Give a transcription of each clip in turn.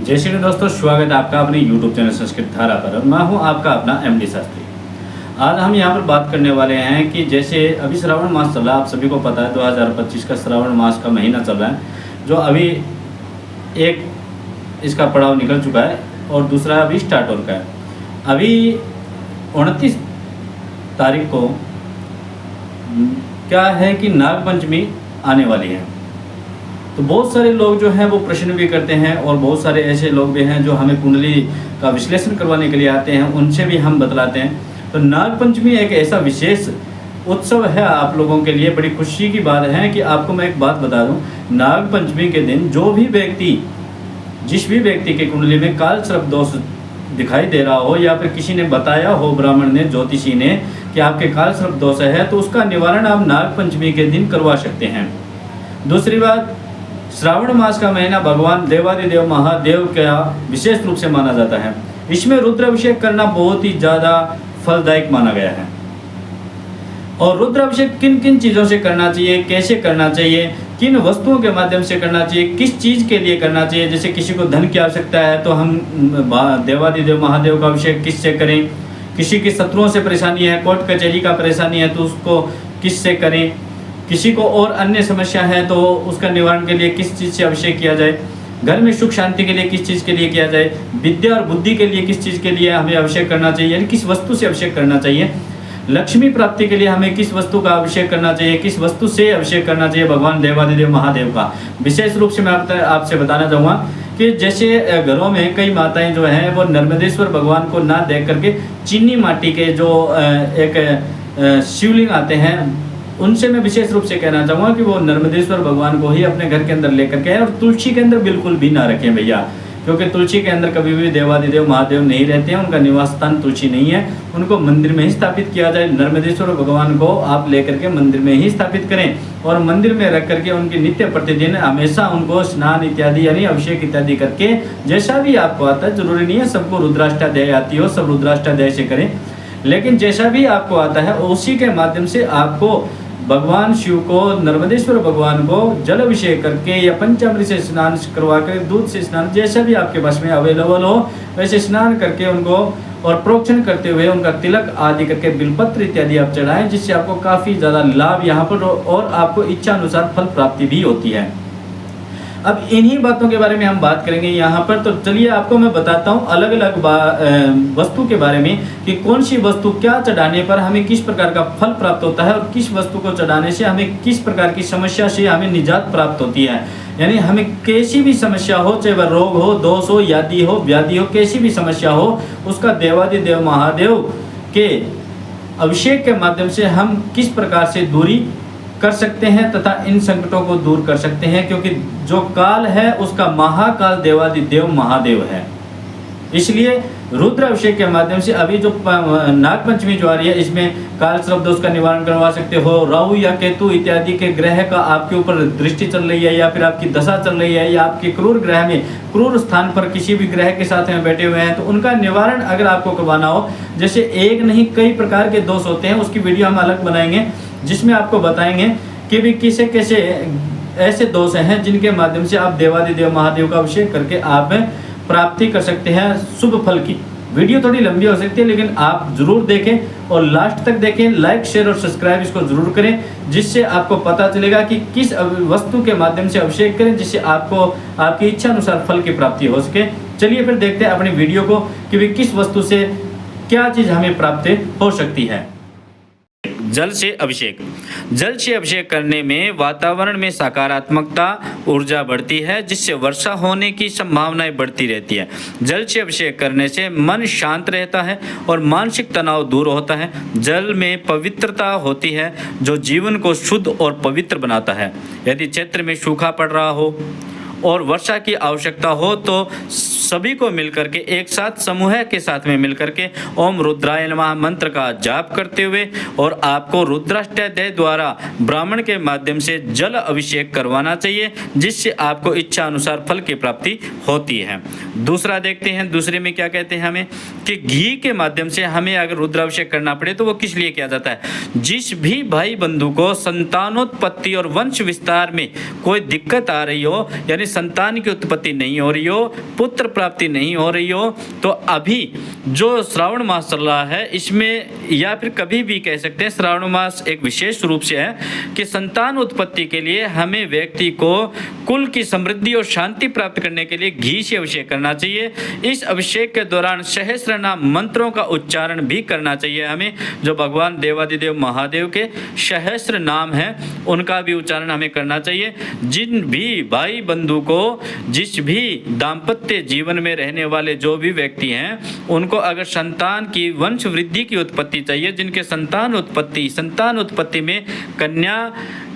जय श्री दोस्तों, स्वागत है आपका अपने YouTube चैनल संस्कृत धारा पर। मैं हूं आपका अपना MD शास्त्री। आज हम यहां पर बात करने वाले हैं कि जैसे अभी श्रावण मास चल रहा है, आप सभी को पता है 2025 का श्रावण मास का महीना चल रहा है, जो अभी एक इसका पड़ाव निकल चुका है और दूसरा अभी स्टार्ट हो रहा है। अभी 29 तारीख को क्या है कि नागपंचमी आने वाली है। तो बहुत सारे लोग जो हैं वो प्रश्न भी करते हैं और बहुत सारे ऐसे लोग भी हैं जो हमें कुंडली का विश्लेषण करवाने के लिए आते हैं, उनसे भी हम बतलाते हैं। तो नागपंचमी एक ऐसा विशेष उत्सव है आप लोगों के लिए। बड़ी खुशी की बात है कि आपको मैं एक बात बता दूं, नागपंचमी के दिन जो भी व्यक्ति, जिस भी व्यक्ति के कुंडली में काल सर्प दोष दिखाई दे रहा हो या फिर किसी ने बताया हो, ब्राह्मण ने, ज्योतिषी ने, कि आपके काल सर्प दोष है, तो उसका निवारण आप नागपंचमी के दिन करवा सकते हैं। दूसरी बात, श्रावण मास का महीना भगवान देवादिदेव महादेव का विशेष रूप से माना जाता है। इसमें रुद्राभिषेक करना बहुत ही ज़्यादा फलदायक माना गया है। और रुद्राभिषेक किन किन चीज़ों से करना चाहिए, कैसे करना चाहिए, किन वस्तुओं के माध्यम से करना चाहिए, किस चीज़ के लिए करना चाहिए। जैसे किसी को धन की आवश्यकता है तो हम देवादिदेव महादेव का अभिषेक किससे करें, किसी की शत्रुओं से परेशानी है, कोर्ट कचहरी का परेशानी है तो उसको किससे करें, किसी को और अन्य समस्या है तो उसका निवारण के लिए किस चीज़ से अभिषेक किया जाए, घर में सुख शांति के लिए किस चीज़ के लिए किया जाए, विद्या और बुद्धि के लिए किस चीज़ के लिए हमें अभिषेक करना चाहिए, यानी किस वस्तु से अभिषेक करना चाहिए, लक्ष्मी प्राप्ति के लिए हमें किस वस्तु का अभिषेक करना चाहिए, किस वस्तु से अभिषेक करना चाहिए भगवान देवादिदेव महादेव का। विशेष रूप से मैं आपसे बताना चाहूँगा कि जैसे घरों में कई माताएं जो हैं वो नर्मदेश्वर भगवान को ना देख करके चीनी माटी के जो एक शिवलिंग आते हैं, उनसे मैं विशेष रूप से कहना चाहूँगा कि वो नर्मदेश्वर भगवान को ही अपने घर के अंदर लेकर के आए और तुलसी के अंदर बिल्कुल भी ना रखें भैया, क्योंकि तुलसी के अंदर कभी भी देवादिदेव महादेव नहीं रहते हैं, उनका निवास स्थान तुलसी नहीं है। उनको मंदिर में ही स्थापित किया जाए। नर्मदेश्वर भगवान को आप लेकर के मंदिर में ही स्थापित करें और मंदिर में रख करके उनकी नित्य प्रतिदिन हमेशा उनको स्नान इत्यादि यानी अभिषेक इत्यादि करके, जैसा भी आपको आता है, जरूरी नहीं है सबको रुद्राष्टाध्याय आती हो, सब रुद्राष्टाध्याय से करें, लेकिन जैसा भी आपको आता है उसी के माध्यम से आपको भगवान शिव को, नर्मदेश्वर भगवान को जल अभिषेक करके या पंचामृत से स्नान करवा कर, दूध से स्नान, जैसा भी आपके पास में अवेलेबल हो वैसे स्नान करके उनको और प्रोक्षण करते हुए उनका तिलक आदि करके बिलपत्र इत्यादि आप चढ़ाएं, जिससे आपको काफ़ी ज़्यादा लाभ यहाँ पर और आपको इच्छा अनुसार फल प्राप्ति भी होती है। अब इन्हीं बातों के बारे में हम बात करेंगे यहाँ पर। तो चलिए आपको मैं बताता हूँ अलग अलग वस्तु के बारे में कि कौन सी वस्तु क्या चढ़ाने पर हमें किस प्रकार का फल प्राप्त होता है और किस वस्तु को चढ़ाने से हमें किस प्रकार की समस्या से हमें निजात प्राप्त होती है। यानी हमें कैसी भी समस्या हो, चाहे वह रोग हो, दोष हो, यादि हो, व्याधि हो, कैसी भी समस्या हो, उसका देवादिदेव महादेव के अभिषेक के माध्यम से हम किस प्रकार से दूरी कर सकते हैं तथा इन संकटों को दूर कर सकते हैं, क्योंकि जो काल है उसका महाकाल देवादिदेव महादेव है। इसलिए रुद्र अभिषेक के माध्यम से अभी जो नागपंचमी जो आ रही है, इसमें काल सर्प दोष का निवारण करवा सकते हो। राहु या केतु इत्यादि के ग्रह का आपके ऊपर दृष्टि चल रही है या फिर आपकी दशा चल रही है या आपके क्रूर ग्रह में, क्रूर स्थान पर किसी भी ग्रह के साथ में बैठे हुए हैं, तो उनका निवारण अगर आपको करवाना हो, जैसे एक नहीं कई प्रकार के दोष होते हैं, उसकी वीडियो हम अलग बनाएंगे जिसमें आपको बताएंगे कि भी किसे कैसे ऐसे दोष हैं जिनके माध्यम से आप देवादिदेव महादेव का अभिषेक करके आप प्राप्ति कर सकते हैं शुभ फल की। वीडियो थोड़ी लंबी हो सकती है लेकिन आप जरूर देखें और लास्ट तक देखें। लाइक, शेयर और सब्सक्राइब इसको जरूर करें, जिससे आपको पता चलेगा कि किस वस्तु के माध्यम से अभिषेक करें जिससे आपको आपकी इच्छा अनुसार फल की प्राप्ति हो सके। चलिए फिर देखते हैं अपनी वीडियो को कि भी किस वस्तु से क्या चीज़ हमें प्राप्त हो सकती है। जल से अभिषेक। जल से अभिषेक करने में वातावरण में सकारात्मकता ऊर्जा बढ़ती है, जिससे वर्षा होने की संभावनाएं बढ़ती रहती है। जल से अभिषेक करने से मन शांत रहता है और मानसिक तनाव दूर होता है। जल में पवित्रता होती है जो जीवन को शुद्ध और पवित्र बनाता है। यदि क्षेत्र में सूखा पड़ रहा हो और वर्षा की आवश्यकता हो तो सभी को मिलकर के एक साथ समूह के साथ में मिलकर के ओम रुद्राय नमः मंत्र का जाप करते हुए और आपको रुद्राष्टाध्याय द्वारा ब्राह्मण के माध्यम से जल अभिषेक करवाना चाहिए, जिससे आपको इच्छा अनुसार फल की प्राप्ति होती है। दूसरा देखते हैं, दूसरे में क्या कहते हैं हमें कि घी के माध्यम से हमें अगर रुद्राभिषेक करना पड़े तो वो किस लिए किया जाता है। जिस भी भाई बंधु को संतानोत्पत्ति और वंश विस्तार में कोई दिक्कत आ रही हो, यानी संतान की उत्पत्ति नहीं हो रही हो, पुत्र प्राप्ति नहीं हो रही हो, तो अभी जो श्रावण मास चल रहा है इसमें, या फिर कभी भी कह सकते हैं श्रावण मास एक विशेष रूप से है कि संतान उत्पत्ति के लिए हमें व्यक्ति को कुल की समृद्धि और शांति प्राप्त करने के लिए घी से अभिषेक करना चाहिए। इस अभिषेक के दौरान सहस्त्रनाम मंत्रों का उच्चारण भी करना चाहिए हमें। जो भगवान देवादिदेव महादेव के सहस्त्र नाम हैं उनका भी उच्चारण हमें करना चाहिए। जिन भी भाई बंधु को, जिस भी दाम्पत्य जीवन में रहने वाले जो भी व्यक्ति हैं, उनको अगर संतान की वंश वृद्धि की उत्पत्ति चाहिए, जिनके संतान उत्पत्ति में कन्या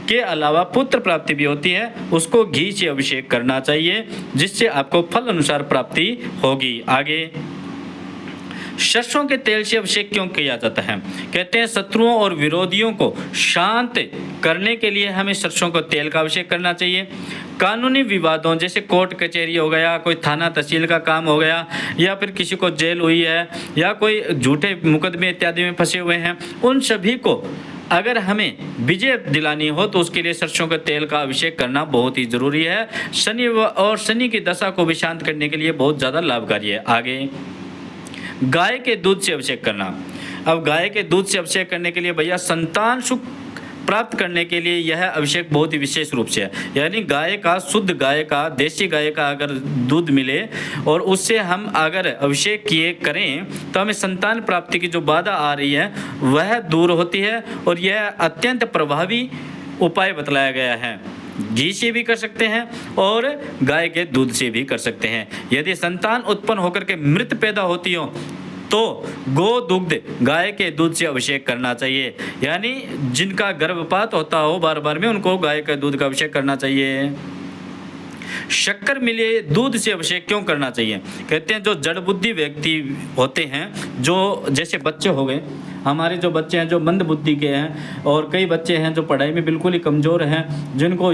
के अलावा पुत्र प्राप्ति भी होती है, उसको घी से अभिषेक करना चाहिए, जिससे आपको फल अनुसार प्राप्ति होगी। आगे, सरसों के तेल से अभिषेक क्यों किया जाता है? कहते हैं शत्रुओं और विरोधियों को शांत करने के लिए हमें सरसों के तेल का अभिषेक करना चाहिए। कानूनी विवादों जैसे कोर्ट कचहरी हो गया, कोई थाना तहसील का काम हो गया, या फिर किसी को जेल हुई है, या कोई झूठे मुकदमे इत्यादि में फंसे हुए हैं, उन सभी को अगर हमें विजय दिलानी हो तो उसके लिए सरसों के तेल का अभिषेक करना बहुत ही ज़रूरी है। शनि की दशा को भी शांत करने के लिए बहुत ज़्यादा लाभकारी है। आगे, गाय के दूध से अभिषेक करना। अब गाय के दूध से अभिषेक करने के लिए भैया संतान सुख प्राप्त करने के लिए यह अभिषेक बहुत ही विशेष रूप से है। यानी गाय का, शुद्ध गाय का, देसी गाय का अगर दूध मिले और उससे हम अगर अभिषेक किए करें तो हमें संतान प्राप्ति की जो बाधा आ रही है वह दूर होती है, और यह अत्यंत प्रभावी उपाय बतलाया गया है। घी से भी कर सकते हैं और गाय के दूध से भी कर सकते हैं। यदि संतान उत्पन्न होकर के मृत पैदा होती हो तो गो दुग्ध, गाय के दूध से अभिषेक करना चाहिए। यानी जिनका गर्भपात होता हो बार बार में, उनको गाय के दूध का अभिषेक करना चाहिए। शक्कर मिले दूध से अभिषेक क्यों करना चाहिए? कहते हैं जो जड़ बुद्धि व्यक्ति होते हैं, जो जैसे बच्चे हो गए, हमारे जो बच्चे हैं जो मंद बुद्धि के हैं, और कई बच्चे हैं जो पढ़ाई में बिल्कुल ही कमज़ोर हैं, जिनको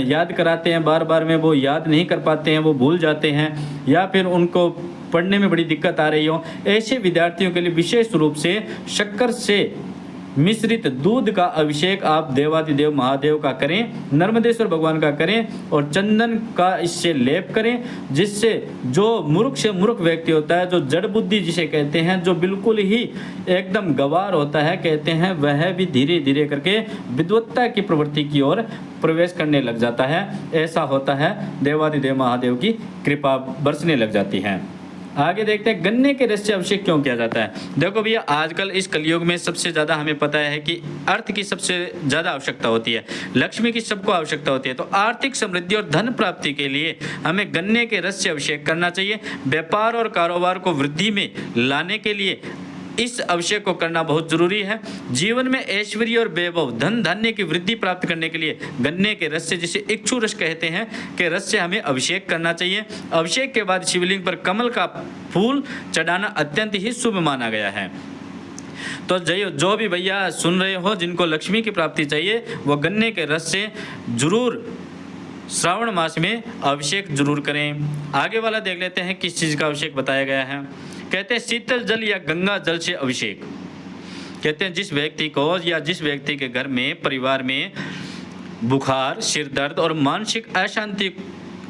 याद कराते हैं बार बार में वो याद नहीं कर पाते हैं, वो भूल जाते हैं, या फिर उनको पढ़ने में बड़ी दिक्कत आ रही हो, ऐसे विद्यार्थियों के लिए विशेष रूप से शक्कर से मिश्रित दूध का अभिषेक आप देवादिदेव महादेव का करें, नर्मदेश्वर भगवान का करें, और चंदन का इससे लेप करें, जिससे जो मूर्ख से मूर्ख व्यक्ति होता है, जो जड़ बुद्धि जिसे कहते हैं, जो बिल्कुल ही एकदम गवार होता है कहते हैं, वह भी धीरे धीरे करके विद्वत्ता की प्रवृत्ति की ओर प्रवेश करने लग जाता है। ऐसा होता है, देवादिदेव महादेव की कृपा बरसने लग जाती है। आगे देखते हैं गन्ने के रस से अभिषेक क्यों किया जाता है। देखो भैया, आजकल इस कलयुग में सबसे ज़्यादा हमें पता है कि अर्थ की सबसे ज़्यादा आवश्यकता होती है, लक्ष्मी की सबको आवश्यकता होती है। तो आर्थिक समृद्धि और धन प्राप्ति के लिए हमें गन्ने के रस से अभिषेक करना चाहिए। व्यापार और कारोबार को वृद्धि में लाने के लिए इस अभिषेक को करना बहुत जरूरी है। जीवन में ऐश्वर्य और वैभव, धन धान्य की वृद्धि प्राप्त करने के लिए गन्ने के रस से, जिसे इक्षु रस कहते हैं, के रस से हमें अभिषेक करना चाहिए। अभिषेक के बाद शिवलिंग पर कमल का फूल चढ़ाना अत्यंत ही शुभ माना गया है। तो जो भी भैया सुन रहे हो, जिनको लक्ष्मी की प्राप्ति चाहिए, वो गन्ने के रस से जरूर श्रावण मास में अभिषेक जरूर करें। आगे वाला देख लेते हैं किस चीज़ का अभिषेक बताया गया है। कहते हैं शीतल जल या गंगा जल से अभिषेक। कहते हैं जिस व्यक्ति को या जिस व्यक्ति के घर में, परिवार में बुखार, सिर दर्द और मानसिक अशांति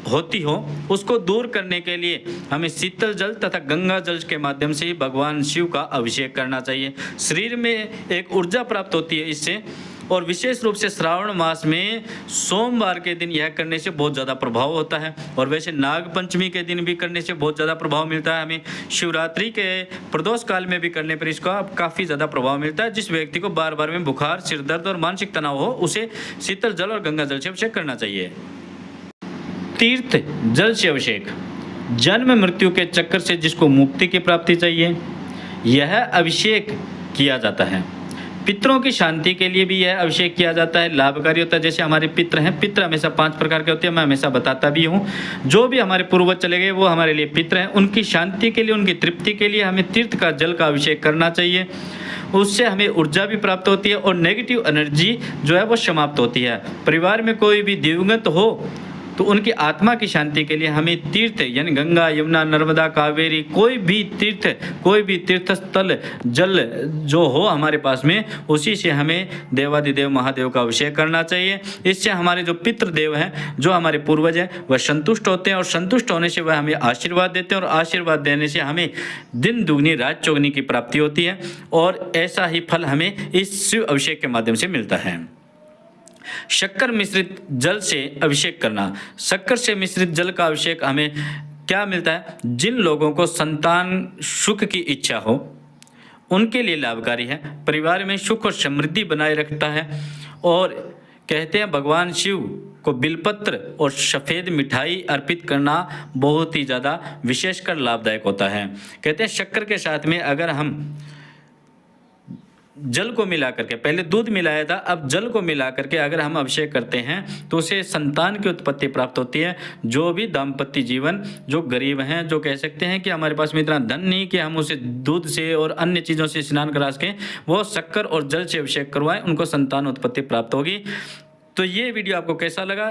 होती हो, उसको दूर करने के लिए हमें शीतल जल तथा गंगा जल के माध्यम से ही भगवान शिव का अभिषेक करना चाहिए। शरीर में एक ऊर्जा प्राप्त होती है इससे, और विशेष रूप से श्रावण मास में सोमवार के दिन यह करने से बहुत ज़्यादा प्रभाव होता है। और वैसे नाग पंचमी के दिन भी करने से बहुत ज़्यादा प्रभाव मिलता है हमें। शिवरात्रि के प्रदोष काल में भी करने पर इसका काफ़ी ज़्यादा प्रभाव मिलता है। जिस व्यक्ति को बार बार में बुखार, सिर दर्द और मानसिक तनाव हो, उसे शीतल जल और गंगा जल से अभिषेक करना चाहिए। तीर्थ जल से अभिषेक। जन्म मृत्यु के चक्कर से जिसको मुक्ति की प्राप्ति चाहिए, यह अभिषेक किया जाता है। पितरों की शांति के लिए भी यह अभिषेक किया जाता है, लाभकारी होता है। जैसे हमारे पितर हैं, पितर हमेशा 5 प्रकार के होते हैं, मैं हमेशा बताता भी हूँ। जो भी हमारे पूर्वज चले गए वो हमारे लिए पितर हैं। उनकी शांति के लिए, उनकी तृप्ति के लिए हमें तीर्थ का जल का अभिषेक करना चाहिए। उससे हमें ऊर्जा भी प्राप्त होती है और नेगेटिव एनर्जी जो है वो समाप्त होती है। परिवार में कोई भी दिवंगत हो तो उनकी आत्मा की शांति के लिए हमें तीर्थ यानी गंगा, यमुना, नर्मदा, कावेरी, कोई भी तीर्थ स्थल जल जो हो हमारे पास में, उसी से हमें देवादिदेव महादेव का अभिषेक करना चाहिए। इससे हमारे जो पितृदेव हैं, जो हमारे पूर्वज हैं, वह संतुष्ट होते हैं और संतुष्ट होने से वह हमें आशीर्वाद देते हैं और आशीर्वाद देने से हमें दिन दुगनी रात चौगुनी की प्राप्ति होती है और ऐसा ही फल हमें इस शिव अभिषेक के माध्यम से मिलता है। शक्कर मिश्रित जल से अभिषेक करना। शक्कर से मिश्रित जल का अभिषेक हमें क्या मिलता है? जिन लोगों को संतान सुख की इच्छा हो उनके लिए लाभकारी है, परिवार में सुख और समृद्धि बनाए रखता है और कहते हैं भगवान शिव को बिलपत्र और सफ़ेद मिठाई अर्पित करना बहुत ही ज़्यादा विशेषकर लाभदायक होता है। कहते हैं शक्कर के साथ में अगर हम जल को मिला करके, पहले दूध मिलाया था, अब जल को मिला करके अगर हम अभिषेक करते हैं तो उसे संतान की उत्पत्ति प्राप्त होती है। जो भी दाम्पत्य जीवन, जो गरीब हैं, जो कह सकते हैं कि हमारे पास में इतना धन नहीं कि हम उसे दूध से और अन्य चीज़ों से स्नान करा सकें, वो शक्कर और जल से अभिषेक करवाएं, उनको संतान उत्पत्ति प्राप्त होगी। तो ये वीडियो आपको कैसा लगा?